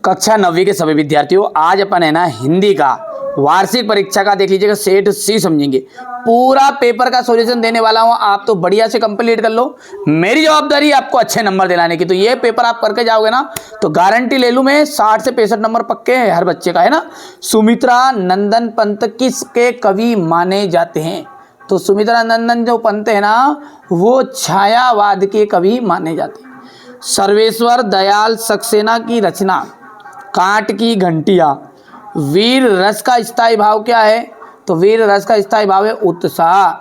कक्षा 9वीं के सभी विद्यार्थियों, आज अपन है ना हिंदी का वार्षिक परीक्षा का देख लीजिएगा सेट सी समझेंगे। पूरा पेपर का सॉल्यूशन देने वाला हूं, आप तो बढ़िया से कंप्लीट कर लो। मेरी जवाबदारी आपको अच्छे नंबर दिलाने की। तो ये पेपर आप करके जाओगे ना तो गारंटी ले लूं मैं 60 से 65 नंबर पक्के हैं हर बच्चे का, है ना। सुमित्रा नंदन पंत किसके कवि माने जाते हैं? तो सुमित्रा नंदन जो पंत है ना वो छायावाद के कवि माने जाते हैं। सर्वेश्वर दयाल सक्सेना की रचना कांट की घंटियां। वीर रस का स्थायी भाव क्या है? तो वीर रस का स्थायी भाव है उत्साह।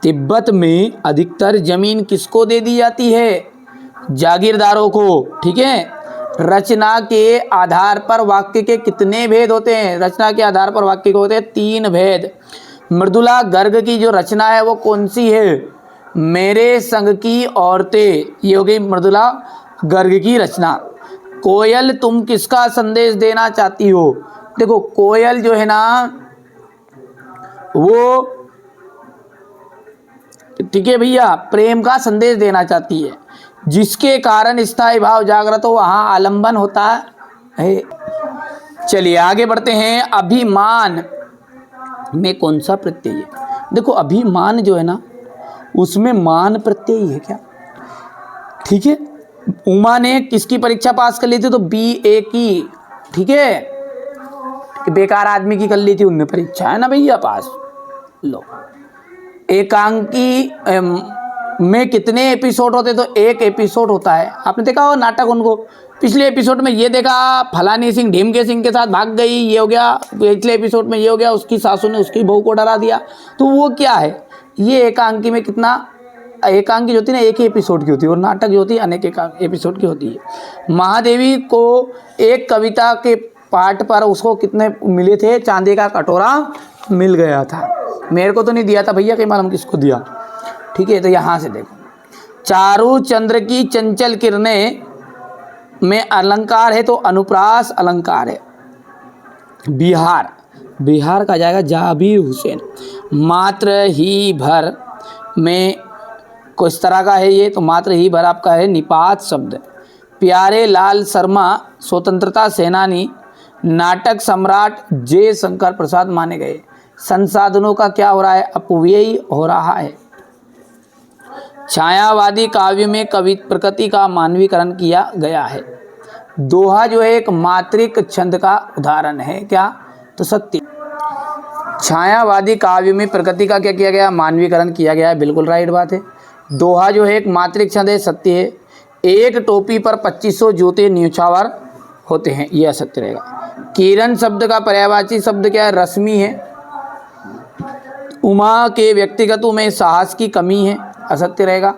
तिब्बत में अधिकतर जमीन किसको दे दी जाती है? जागीरदारों को, ठीक है। रचना के आधार पर वाक्य के कितने भेद होते हैं? रचना के आधार पर वाक्य के होते हैं 3 भेद। मृदुला गर्ग की जो रचना है वो कौन सी है? मेरे संग की औरतें, ये हो गई मृदुला गर्ग की रचना। कोयल तुम किसका संदेश देना चाहती हो? देखो कोयल जो है ना वो, ठीक है भैया, प्रेम का संदेश देना चाहती है। जिसके कारण स्थायी भाव जागृत हो वहां आलंबन होता है। चलिए आगे बढ़ते हैं। अभिमान में कौन सा प्रत्यय है? देखो अभिमान जो है ना उसमें मान प्रत्यय है क्या, ठीक है। उमा ने किसकी परीक्षा पास कर ली थी? तो BA की, ठीक है। बेकार आदमी की कर ली थी उनने परीक्षा, है ना भैया, पास। लो एकांकी में कितने एपिसोड होते? तो 1 एपिसोड होता है। आपने देखा हो नाटक उनको, पिछले एपिसोड में ये देखा फलानी सिंह ढीमके सिंह के साथ भाग गई, ये हो गया। पिछले एपिसोड में ये हो गया, उसकी सासू ने उसकी बहू को डरा दिया। तो वो क्या है? ये एकांकी में कितना, एकांकी जो होती है ना 1 ही एपिसोड की होती है और नाटक जो होती है अनेक एपिसोड की होती है। महादेवी को एक कविता के पाठ पर उसको कितने मिले थे? चांदी का कटोरा मिल गया था। मेरे को तो नहीं दिया था भैया, कहीं मालूम किसको दिया, ठीक है। तो यहाँ से देखो, चारू चंद्र की चंचल किरणें में अलंकार है तो अनुप्रास अलंकार है। बिहार, बिहार का जाएगा जाबिर हुसैन। मात्र ही भर में किस तरह का है ये? तो मात्र ही भर आपका है निपात शब्द। प्यारे लाल शर्मा स्वतंत्रता सेनानी नाटक सम्राट जे शंकर प्रसाद माने गए। संसाधनों का क्या हो रहा है? अपव्यय हो रहा है। छायावादी काव्य में कवि प्रकृति का मानवीकरण किया गया है। दोहा जो है एक मात्रिक छंद का उदाहरण है क्या? तो सत्य। छायावादी काव्य में प्रकृति का क्या किया गया? मानवीकरण किया गया है, बिल्कुल राइट बात है। दोहा जो है एक मात्रिक छंद है, सत्य है। एक टोपी पर 2500 जूते न्यौछावर होते हैं, यह असत्य रहेगा। किरण शब्द का पर्यायवाची शब्द क्या है? रश्मि है। उमा के व्यक्तिगत में साहस की कमी है, असत्य रहेगा।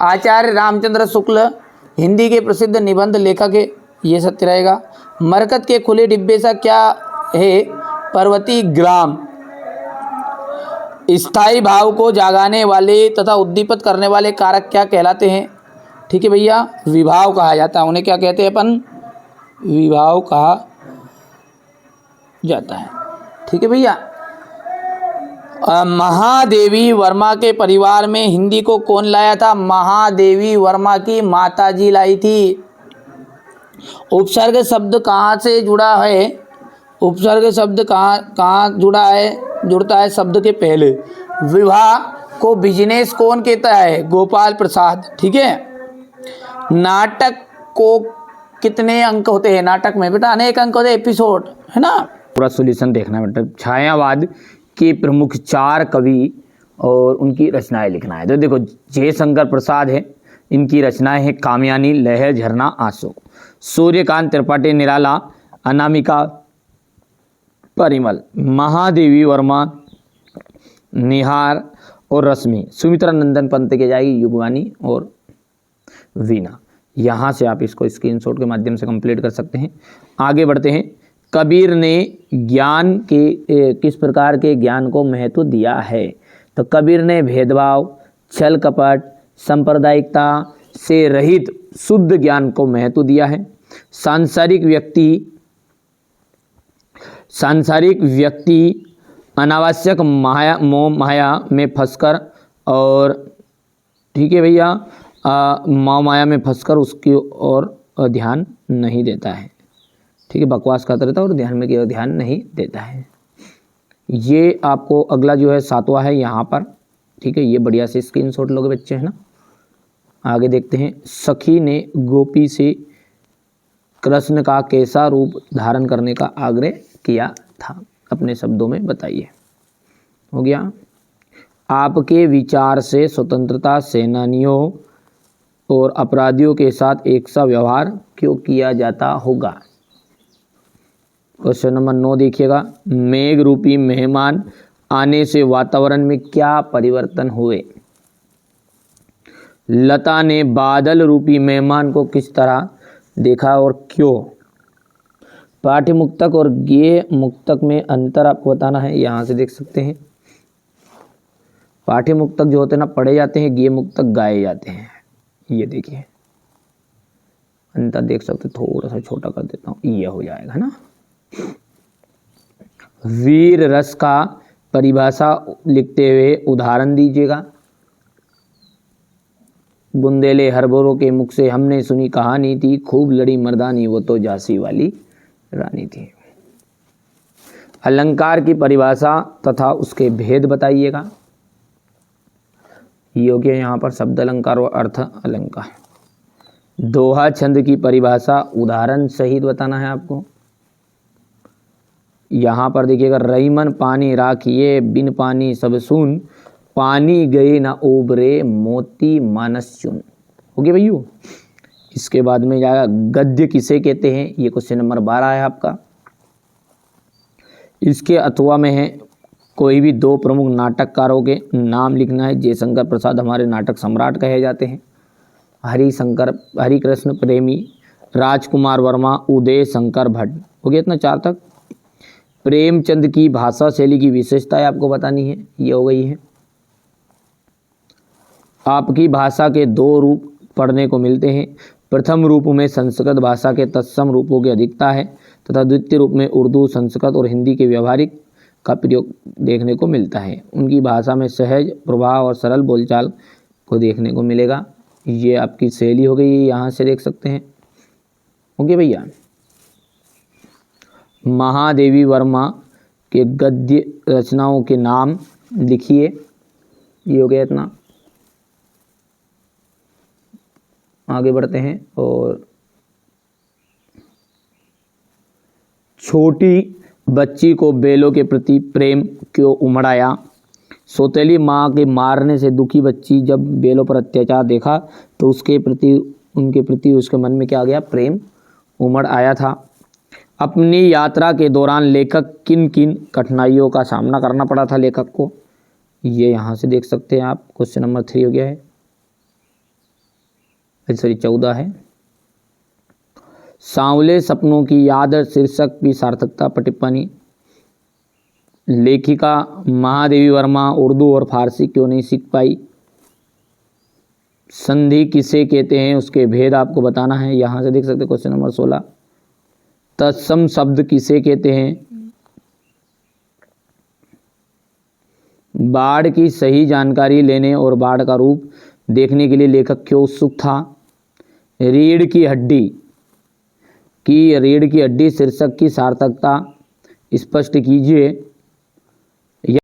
आचार्य रामचंद्र शुक्ल हिंदी के प्रसिद्ध निबंध लेखक है, ये सत्य रहेगा। मरकत के खुले डिब्बे सा क्या है? पर्वती ग्राम। स्थायी भाव को जागाने वाले तथा उद्दीपित करने वाले कारक क्या कहलाते हैं? ठीक है भैया, विभाव कहा जाता है उन्हें। क्या कहते हैं अपन? विभाव कहा जाता है, ठीक है भैया। महादेवी वर्मा के परिवार में हिंदी को कौन लाया था? महादेवी वर्मा की माताजी लाई थी। उपसर्ग शब्द कहाँ से जुड़ा है? उपसर्ग शब्द कहाँ जुड़ा है? जुड़ता है शब्द के पहले। विवाह को बिजनेस कौन कहता है? गोपाल प्रसाद, ठीक है। नाटक को कितने अंक होते हैं? नाटक में बेटा अनेक अंक होते हैं, एपिसोड, है ना। पूरा सॉल्यूशन देखना बेटा। छायावाद के प्रमुख 4 कवि और उनकी रचनाएं लिखना है। तो देखो जे शंकर प्रसाद है, इनकी रचनाएं हैं कामयानी, लहर, झरना, आंसू। सूर्यकांत त्रिपाठी, निराला, अनामिका, परिमल। महादेवी वर्मा, निहार और रश्मि। सुमित्रा नंदन पंत के जाएगी युगवानी और वीणा। यहाँ से आप इसको स्क्रीनशॉट के माध्यम से कंप्लीट कर सकते हैं। आगे बढ़ते हैं। कबीर ने ज्ञान के किस प्रकार के ज्ञान को महत्व दिया है? तो कबीर ने भेदभाव, छल कपट, सांप्रदायिकता से रहित शुद्ध ज्ञान को महत्व दिया है। सांसारिक व्यक्ति अनावश्यक मोह माया में फंसकर और, ठीक है भैया, मोह माया में फंसकर उसकी और ध्यान नहीं देता है। ठीक है, बकवास करता रहता है और ध्यान में केवल ध्यान नहीं देता है। ये आपको अगला जो है 7वां है यहाँ पर। ठीक है, ये बढ़िया से स्क्रीनशॉट लोगे बच्चे, है ना। आगे देखते हैं। सखी ने गोपी से कृष्ण का कैसा रूप धारण करने का आग्रह किया था, अपने शब्दों में बताइए। हो गया। आपके विचार से स्वतंत्रता सेनानियों और अपराधियों के साथ एक सा व्यवहार क्यों किया जाता होगा। क्वेश्चन नंबर 9 देखिएगा। मेघ रूपी मेहमान आने से वातावरण में क्या परिवर्तन हुए। लता ने बादल रूपी मेहमान को किस तरह देखा और क्यों। पाठ्य मुक्तक और गेय मुक्तक में अंतर आपको बताना है। यहाँ से देख सकते हैं, पाठ्य मुक्तक जो होते हैं ना पढ़े जाते हैं, गेय मुक्तक गाए जाते हैं। ये देखिए अंतर देख सकते, थोड़ा सा छोटा कर देता हूँ, ये हो जाएगा ना। वीर रस का परिभाषा लिखते हुए उदाहरण दीजिएगा। बुंदेले हरबोरों के मुख से हमने सुनी कहानी थी, खूब लड़ी मर्दानी वो तो झांसी वाली रानी थी। अलंकार की परिभाषा तथा उसके भेद बताइएगा। योग्य यहाँ पर शब्द अलंकार और अर्थ अलंकार। दोहा छंद की परिभाषा उदाहरण सहित बताना है आपको। यहाँ पर देखिएगा, रईमन पानी राखिए बिन पानी सब सुन, पानी गए ना ओबरे मोती मानस चुन। हो गया भैया। इसके बाद में जाएगा गद्य किसे कहते हैं, ये क्वेश्चन नंबर 12 है आपका। इसके अथवा में है कोई भी 2 प्रमुख नाटककारों के नाम लिखना है। जयशंकर प्रसाद हमारे नाटक सम्राट कहे जाते हैं। हरिकृष्ण प्रेमी, राजकुमार वर्मा, उदय शंकर भट्ट। हो गया इतना 4 तक। प्रेमचंद की भाषा शैली की विशेषताएं आपको बतानी है, ये हो गई है। आपकी भाषा के 2 रूप पढ़ने को मिलते हैं। प्रथम रूप में संस्कृत भाषा के तत्सम रूपों की अधिकता है तथा द्वितीय रूप में उर्दू, संस्कृत और हिंदी के व्यवहारिक का प्रयोग देखने को मिलता है। उनकी भाषा में सहज प्रभाव और सरल बोलचाल को देखने को मिलेगा। ये आपकी शैली हो गई, यहाँ से देख सकते हैं। ओके भैया। महादेवी वर्मा के गद्य रचनाओं के नाम लिखिए। ये हो गया इतना। आगे बढ़ते हैं। और छोटी बच्ची को बैलों के प्रति प्रेम क्यों उमड़ आया। सौतेली माँ के मारने से दुखी बच्ची जब बैलों पर अत्याचार देखा तो उनके प्रति उसके मन में क्या आ गया, प्रेम उमड़ आया था। अपनी यात्रा के दौरान लेखक किन किन कठिनाइयों का सामना करना पड़ा था लेखक को, ये यहाँ से देख सकते हैं आप। क्वेश्चन नंबर 3 हो गया है, सॉरी 14 है। सांवले सपनों की याद शीर्षक की सार्थकता पर टिप्पणी। लेखिका महादेवी वर्मा उर्दू और फारसी क्यों नहीं सीख पाई। संधि किसे कहते हैं, उसके भेद आपको बताना है। यहाँ से देख सकते हैं क्वेश्चन नंबर 16। तत्सम शब्द किसे कहते हैं। बाढ़ की सही जानकारी लेने और बाढ़ का रूप देखने के लिए लेखक क्यों उत्सुक था। रीढ़ की हड्डी शीर्षक की सार्थकता स्पष्ट कीजिए।